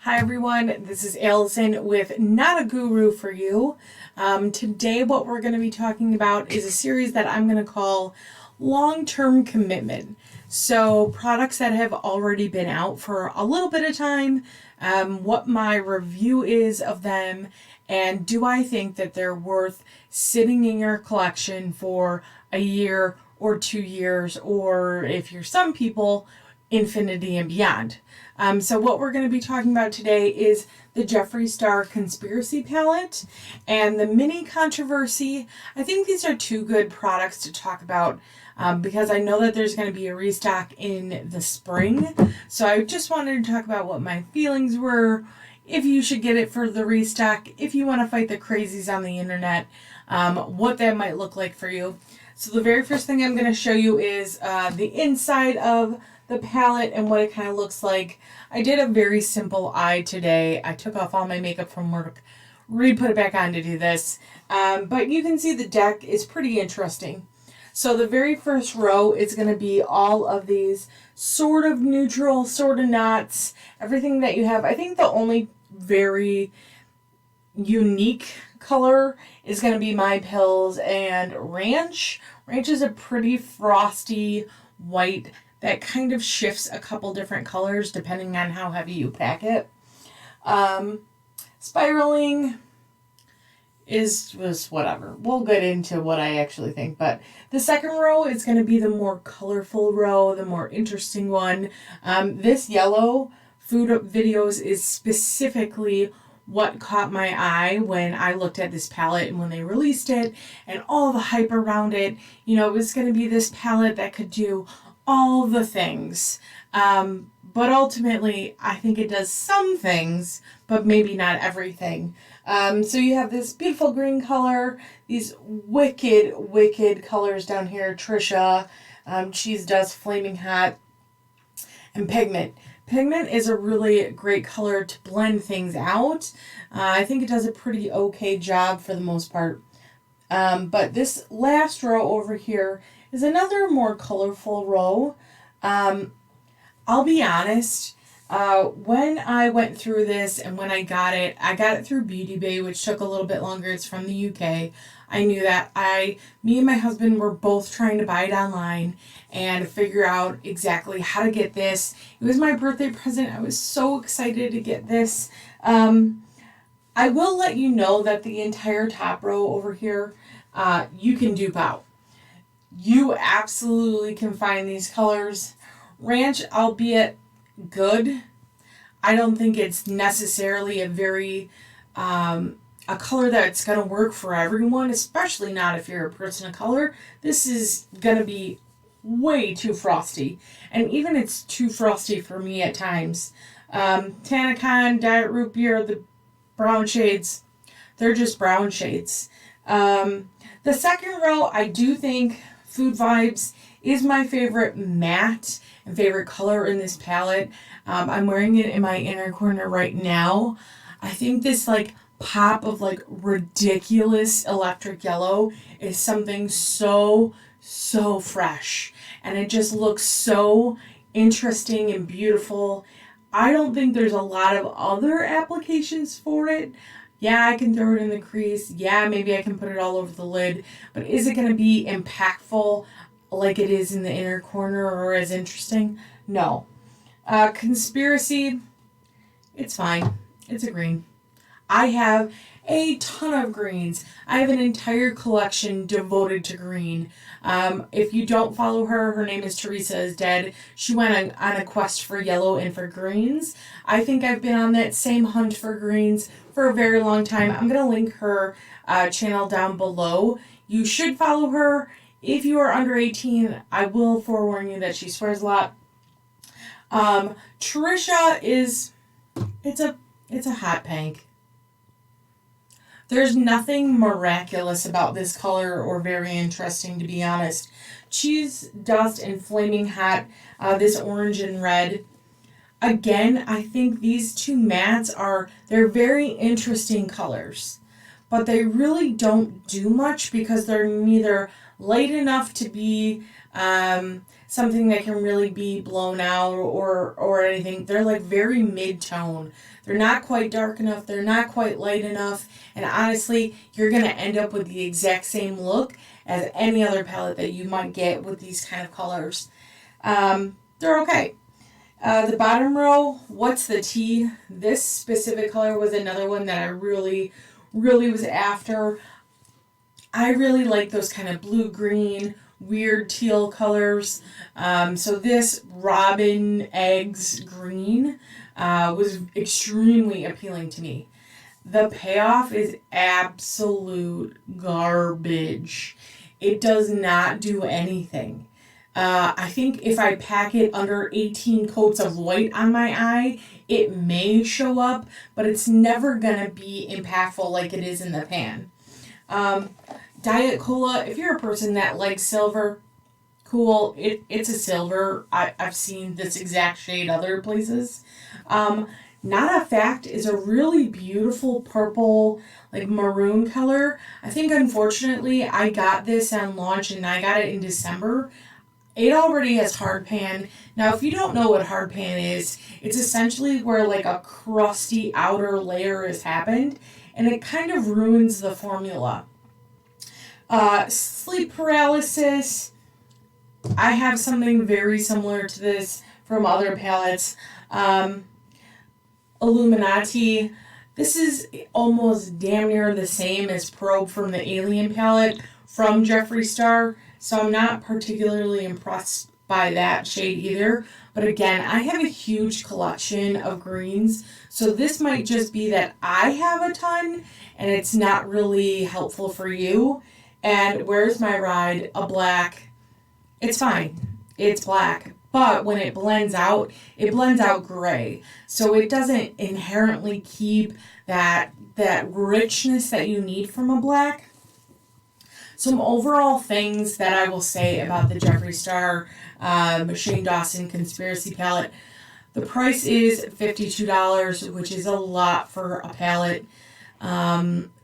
Hi everyone, this is Allison with Not a Guru for You. Today what we're going to be talking about is a series that I'm going to call Long-Term Commitment. So products that have already been out for a little bit of time, what my review is of them, and do I think that they're worth sitting in your collection for a year or 2 years, or if you're some people, infinity and beyond. So what we're going to be talking about today is the Jeffree Star Conspiracy palette and the Mini Controversy. I think these are two good products to talk about because I know that there's going to be a restock in the spring. So I just wanted to talk about what my feelings were, if you should get it for the restock, if you want to fight the crazies on the internet, what that might look like for you. So the very first thing I'm going to show you is the inside of the palette and what it kind of looks like. I did a very simple eye today. I took off all my makeup from work, re-put it back on to do this. But you can see the deck is pretty interesting. So the very first row is going to be all of these sort of neutral, sort of knots, everything that you have. I think the only very unique color is going to be My Pills and Ranch. Ranch is a pretty frosty white that kind of shifts a couple different colors depending on how heavy you pack it. Spiraling was whatever. We'll get into what I actually think. But the second row is going to be the more colorful row, the more interesting one. This yellow food videos is specifically what caught my eye when I looked at this palette and when they released it and all the hype around it. You know, it was going to be this palette that could do all the things. But ultimately, I think it does some things, but maybe not everything. So you have this beautiful green color, these wicked, wicked colors down here. Trisha, Cheese Dust, Flaming Hot, and Pigment. Pigment is a really great color to blend things out. I think it does a pretty okay job for the most part. But this last row over here is another more colorful row. I'll be honest, when I went through this and when I got it through Beauty Bay, which took a little bit longer. It's from the UK. I knew that me and my husband were both trying to buy it online and figure out exactly how to get this. It was my birthday present. I was so excited to get this. I will let you know that the entire top row over here, you can dupe out. You absolutely can find these colors. Ranch, albeit good, I don't think it's necessarily a very a color that's going to work for everyone, especially not if you're a person of color. This is going to be way too frosty, and even it's too frosty for me at times. Tanacon, Diet Root Beer, the brown shades, they're just brown shades. The second row, I do think Food Vibes is my favorite matte and favorite color in this palette. I'm wearing it in my inner corner right now. I think this like pop of like ridiculous electric yellow is something so fresh, and it just looks so interesting and beautiful. I don't think there's a lot of other applications for it. Yeah, I can throw it in the crease. Yeah, maybe I can put it all over the lid. But is it going to be impactful like it is in the inner corner or as interesting? No. Conspiracy, it's fine. It's a green. I have a ton of greens. I have an entire collection devoted to green. If you don't follow her, her name is Theresa is dead. She went on a quest for yellow and for greens. I think I've been on that same hunt for greens for a very long time. I'm going to link her channel down below. You should follow her. If you are under 18, I will forewarn you that she swears a lot. Trisha it's a hot pink. There's nothing miraculous about this color or very interesting, to be honest. Cheese Dust and Flaming Hot, this orange and red. Again, I think these two mattes they're very interesting colors, but they really don't do much because they're neither light enough to be something that can really be blown out or anything. They're like very mid-tone. They're not quite dark enough. They're not quite light enough. And honestly, you're going to end up with the exact same look as any other palette that you might get with these kind of colors. They're okay. The bottom row, What's the Tea? This specific color was another one that I really was after. I really like those kind of blue-green, weird teal colors. So this Robin Eggs green was extremely appealing to me. The payoff is absolute garbage. It does not do anything. I think if I pack it under 18 coats of white on my eye, it may show up, but it's never going to be impactful like it is in the pan. Diet Cola, if you're a person that likes silver, cool. It's a silver. I've seen this exact shade other places. Not a Fact is a really beautiful purple, like maroon color. I think unfortunately I got this on launch and I got it in December. It already has hard pan. Now, if you don't know what hard pan is, it's essentially where like a crusty outer layer has happened, and it kind of ruins the formula. Sleep paralysis. I have something very similar to this from other palettes. Illuminati. This is almost damn near the same as Probe from the Alien palette from Jeffree Star. So I'm not particularly impressed by that shade either. But again, I have a huge collection of greens. So this might just be that I have a ton and it's not really helpful for you. And Where's My Ride? A black. It's fine. It's black. But when it blends out gray. So it doesn't inherently keep that richness that you need from a black. Some overall things that I will say about the Jeffree Star Shane Dawson Conspiracy palette. The price is $52, which is a lot for a palette,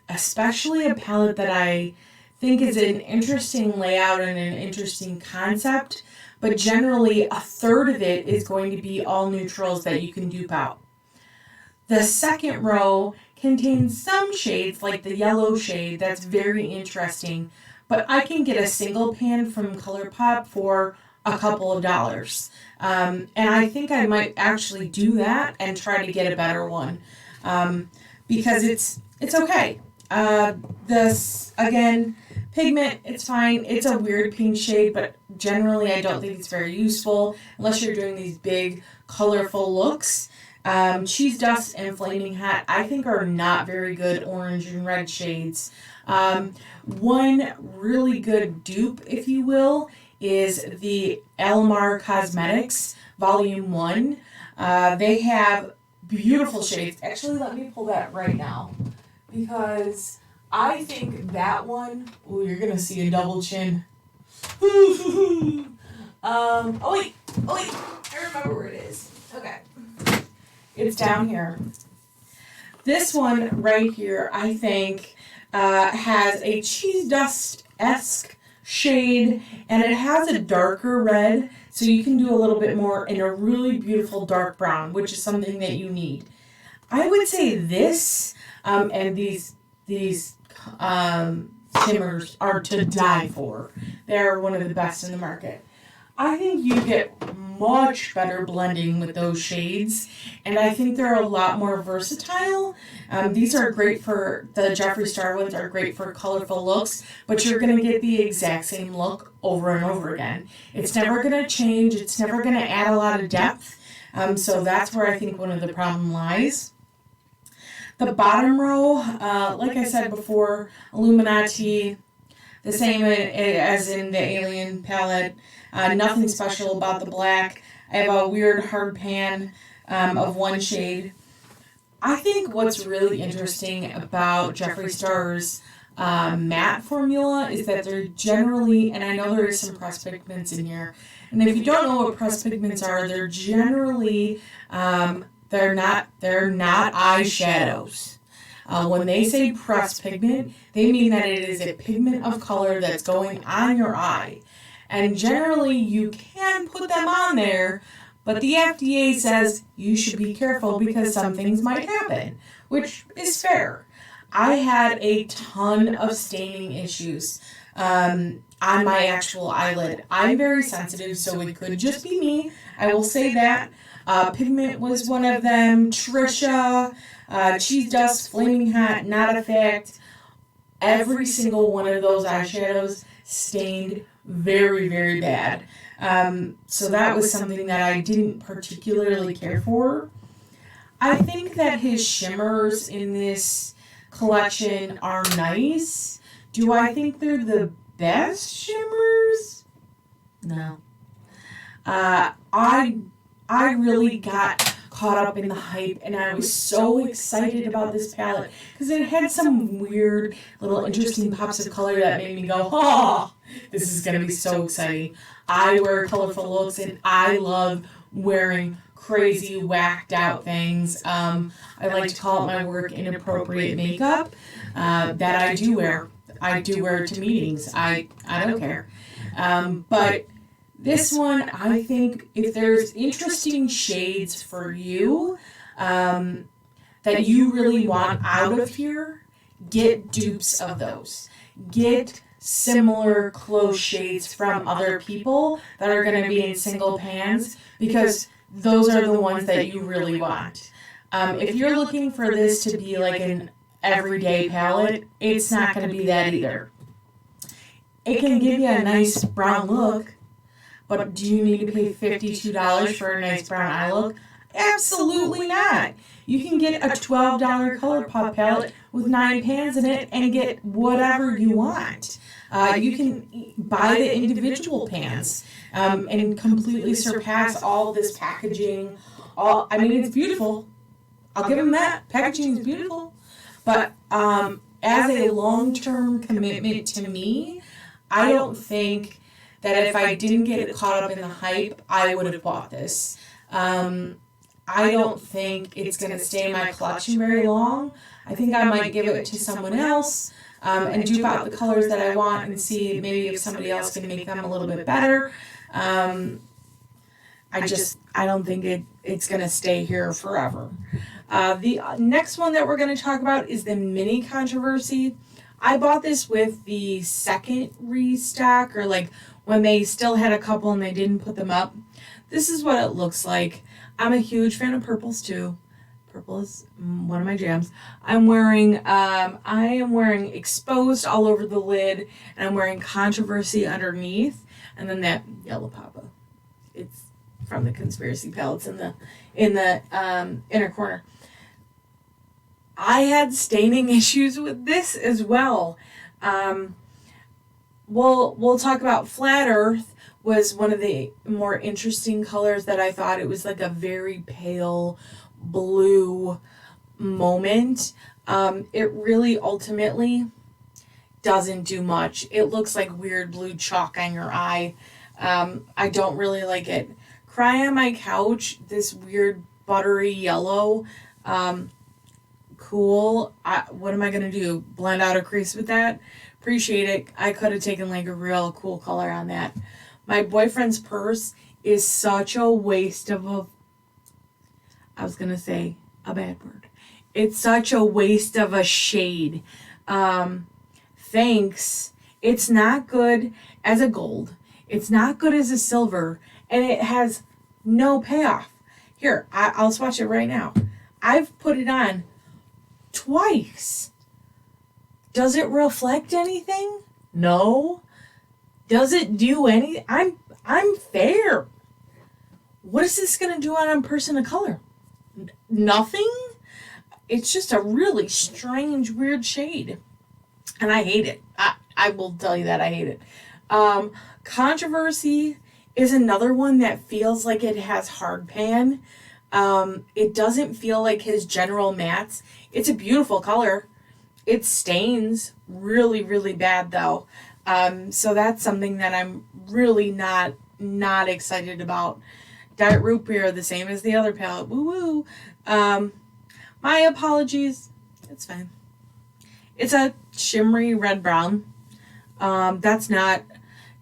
especially a palette that I think is an interesting layout and an interesting concept, but generally a third of it is going to be all neutrals that you can dupe out. The second row contains some shades, like the yellow shade, that's very interesting, but I can get a single pan from ColourPop for a couple of dollars. And I think I might actually do that and try to get a better one, because it's okay. This, again, pigment, it's fine. It's a weird pink shade, but generally I don't think it's very useful unless you're doing these big, colorful looks. Cheese Dust and Flaming Hot, I think, are not very good orange and red shades. One really good dupe, if you will, is the Alamar Cosmetics Volume 1. They have beautiful shades. Actually, let me pull that right now, because I think that one, ooh, you're going to see a double chin. Oh wait, I remember where it is. Okay. It's down here. This one right here, I think, has a cheese dust-esque shade, and it has a darker red, so you can do a little bit more in a really beautiful dark brown, which is something that you need. I would say this and these shimmers are to die for. They're one of the best in the market. I think you get much better blending with those shades, and I think they're a lot more versatile. These are great for, the Jeffree Star ones are great for colorful looks, but you're going to get the exact same look over and over again. It's never going to change. It's never going to add a lot of depth. So that's where I think one of the problem lies. The bottom row, like I said before, Illuminati, the same as in the Alien palette. Nothing special about the black. I have a weird hard pan of one shade. I think what's really interesting about Jeffree Star's matte formula is that they're generally, and I know there is some pressed pigments in here, and if you don't know what pressed pigments are, they're generally, they're not eyeshadows. When they say pressed pigment, they mean that it is a pigment of color that's going on your eye. And generally you can put them on there, but the FDA says you should be careful because some things might happen, which is fair. I had a ton of staining issues on my actual eyelid. I'm very sensitive, so it could just be me. I will say that. Pigment was one of them. Trisha, Cheese Dust, Flaming Hot, Not Effect. Every single one of those eyeshadows stained very, very bad. So that was something that I didn't particularly care for. I think that his shimmers in this collection are nice. Do I think they're the best shimmers? No. I really got caught up in the hype, and I was so excited about this palette because it had some weird little interesting pops of color that made me go, oh, this is going to be so exciting. I wear colorful looks, and I love wearing crazy whacked out things. I like to call it my work inappropriate makeup that I do wear. I do wear it to meetings. I don't care. But this one, I think if there's interesting shades for you that you really want out of here, get dupes of those. Get similar close shades from other people that are going to be in single pans, because those are the ones that you really want. If you're looking for this to be like an everyday palette, it's not going to be that either. It can give you a nice brown look, but do you need to pay $52 for a nice brown eye look? Absolutely not. You can get a $12 ColourPop palette with 9 pans in it and get whatever you want. You can buy the individual pans and completely surpass all this packaging. I mean, it's beautiful. I'll give them that. Packaging is beautiful. But as a long-term commitment to me, I don't think that if I didn't get caught up in the hype, I would have bought this. I don't think it's going to stay in my collection very long. I think I might give it to someone else and dupe out the colors that I want and see maybe if somebody else can make them a little bit better. I don't think it's going to stay here forever. The next one that we're going to talk about is the Mini Controversy. I bought this with the second restock, or like when they still had a couple and they didn't put them up. This is what it looks like. I'm a huge fan of purples too. Purple is one of my jams. I am wearing Exposed all over the lid, and I'm wearing Controversy underneath, and then that yellow papa. It's from the Conspiracy palettes in the inner corner. I had staining issues with this as well. We'll talk about Flat Earth. Was one of the more interesting colors that I thought. It was like a very pale blue moment. It really ultimately doesn't do much. It looks like weird blue chalk on your eye. I don't really like it. Cry on My Couch, this weird buttery yellow. Cool. What am I going to do? Blend out a crease with that? Appreciate it. I could have taken like a real cool color on that. My Boyfriend's Purse is such a waste of I was going to say a bad word. It's such a waste of a shade. Thanks. It's not good as a gold. It's not good as a silver. And it has no payoff. Here, I'll swatch it right now. I've put it on twice. Does it reflect anything? No. Does it do anything? I'm fair. What is this going to do on a person of color? Nothing? It's just a really strange, weird shade. And I hate it. I will tell you that I hate it. Controversy is another one that feels like it has hard pan. It doesn't feel like his general mattes. It's a beautiful color. It stains really, really bad though. So that's something that I'm really not excited about. Diet Root Beer, the same as the other palette. Woo woo. My apologies. It's fine. It's a shimmery red brown. That's not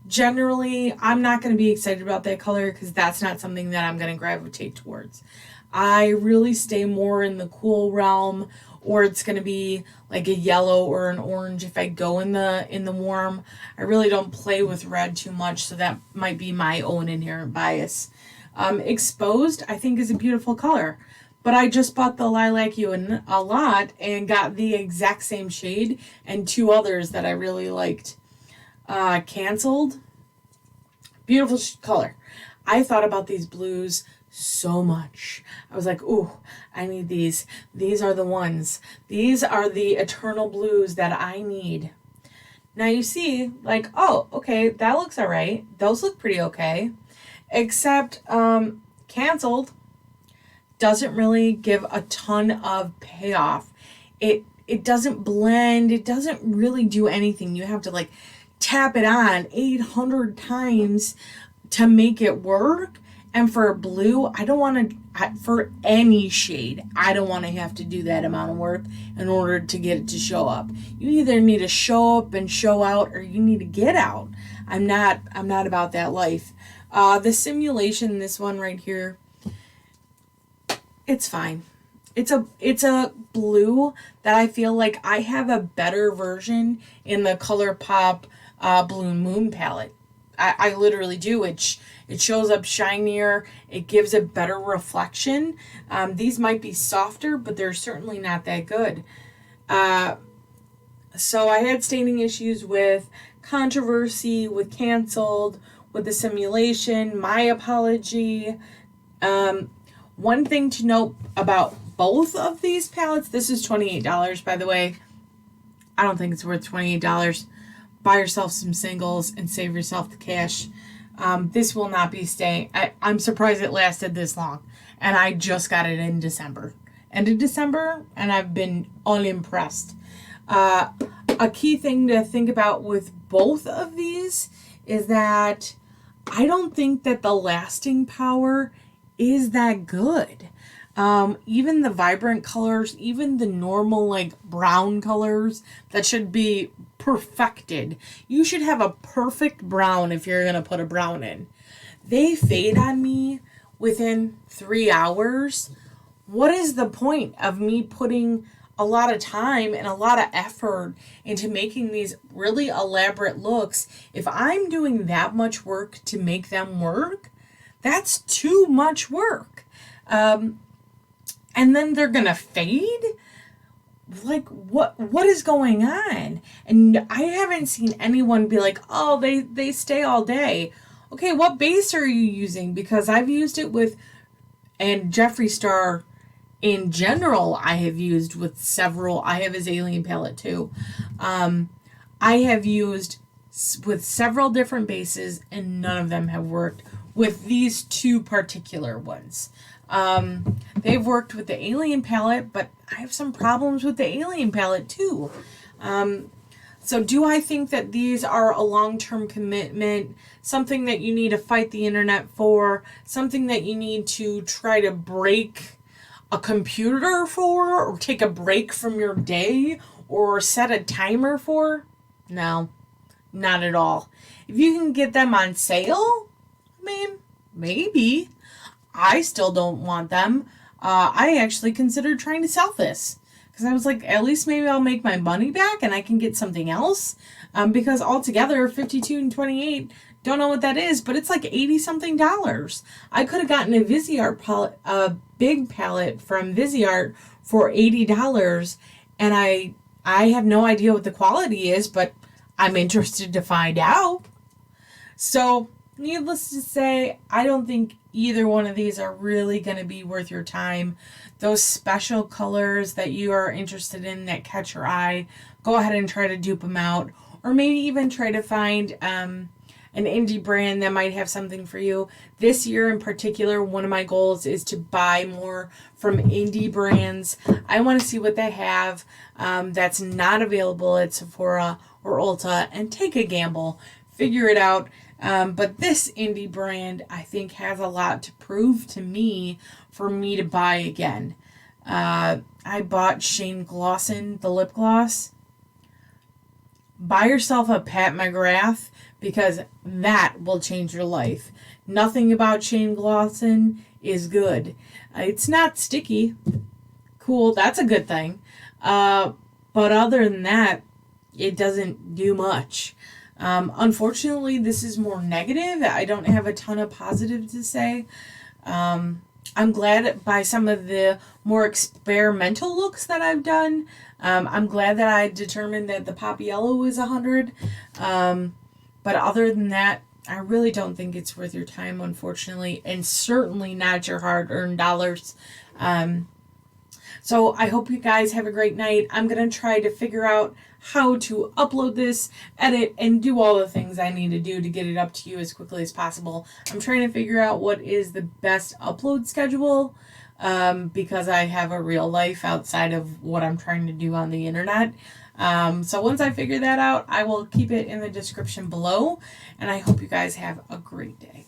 Generally, I'm not going to be excited about that color because that's not something that I'm going to gravitate towards. I really stay more in the cool realm, or it's going to be like a yellow or an orange if I go in the warm. I really don't play with red too much, so that might be my own inherent bias. Exposed, I think, is a beautiful color. But I just bought the Lilac You a lot and got the exact same shade and two others that I really liked. Canceled, beautiful color. I thought about these blues so much. I was like, ooh, I need these. These are the ones. These are the eternal blues that I need. Now you see, like, oh, okay, that looks all right. Those look pretty okay. Except Canceled doesn't really give a ton of payoff. It doesn't blend. It doesn't really do anything. You have to like tap it on 800 times to make it work. And for blue, I don't want to, for any shade, I don't want to have to do that amount of work in order to get it to show up. You either need to show up and show out, or you need to get out. I'm not about that life. The simulation, this one right here, it's fine. It's a blue that I feel like I have a better version in the ColourPop Blue Moon palette. I literally do. It shows up shinier. It gives a better reflection. These might be softer, but they're certainly not that good. So I had staining issues with Consipracy, with Canceled, with the simulation. My apology. One thing to note about both of these palettes, this is $28, by the way. I don't think it's worth $28. Buy yourself some singles and save yourself the cash. This will not be staying. I'm surprised it lasted this long. And I just got it in December. End of December, and I've been unimpressed. A key thing to think about with both of these is that I don't think that the lasting power is that good. Even the vibrant colors, even the normal like brown colors that should be perfected. You should have a perfect brown if you're going to put a brown in. They fade on me within 3 hours. What is the point of me putting a lot of time and a lot of effort into making these really elaborate looks? If I'm doing that much work to make them work, that's too much work. And then they're going to fade? Like, what is going on? And I haven't seen anyone be like, oh, they stay all day. Okay, what base are you using? Because I've used it with, and Jeffree Star in general, I have used with several. I have his Alien palette too. I have used with several different bases, and none of them have worked with these two particular ones. They've worked with the Alien palette, but I have some problems with the Alien palette too. So do I think that these are a long-term commitment, something that you need to fight the internet for, something that you need to try to break a computer for, or take a break from your day, or set a timer for? No, not at all. If you can get them on sale, I mean, maybe. I still don't want them. I actually considered trying to sell this because I was like, at least maybe I'll make my money back and I can get something else. Because altogether, 52 and 28, don't know what that is, but it's like 80 something dollars. I could have gotten a Viseart palette, a big palette from Viseart for $80, and I have no idea what the quality is, but I'm interested to find out. So, needless to say, I don't think either one of these are really going to be worth your time. Those special colors that you are interested in that catch your eye, go ahead and try to dupe them out. Or maybe even try to find an indie brand that might have something for you. This year in particular, one of my goals is to buy more from indie brands. I want to see what they have that's not available at Sephora or Ulta and take a gamble. Figure it out. But this indie brand, I think, has a lot to prove to me for me to buy again. I bought Shane Dawson, the lip gloss. buy yourself a Pat McGrath, because that will change your life. Nothing about Shane Dawson is good. It's not sticky. Cool, that's a good thing. But other than that, it doesn't do much. Unfortunately, this is more negative. I don't have a ton of positive to say. I'm glad by some of the more experimental looks that I've done. I'm glad that I determined that the Pop Yellow is 100. But other than that, I really don't think it's worth your time, unfortunately, and certainly not your hard-earned dollars. So I hope you guys have a great night. I'm going to try to figure out how to upload this, edit, and do all the things I need to do to get it up to you as quickly as possible. I'm trying to figure out what is the best upload schedule, because I have a real life outside of what I'm trying to do on the internet. So once I figure that out, I will keep it in the description below, and I hope you guys have a great day.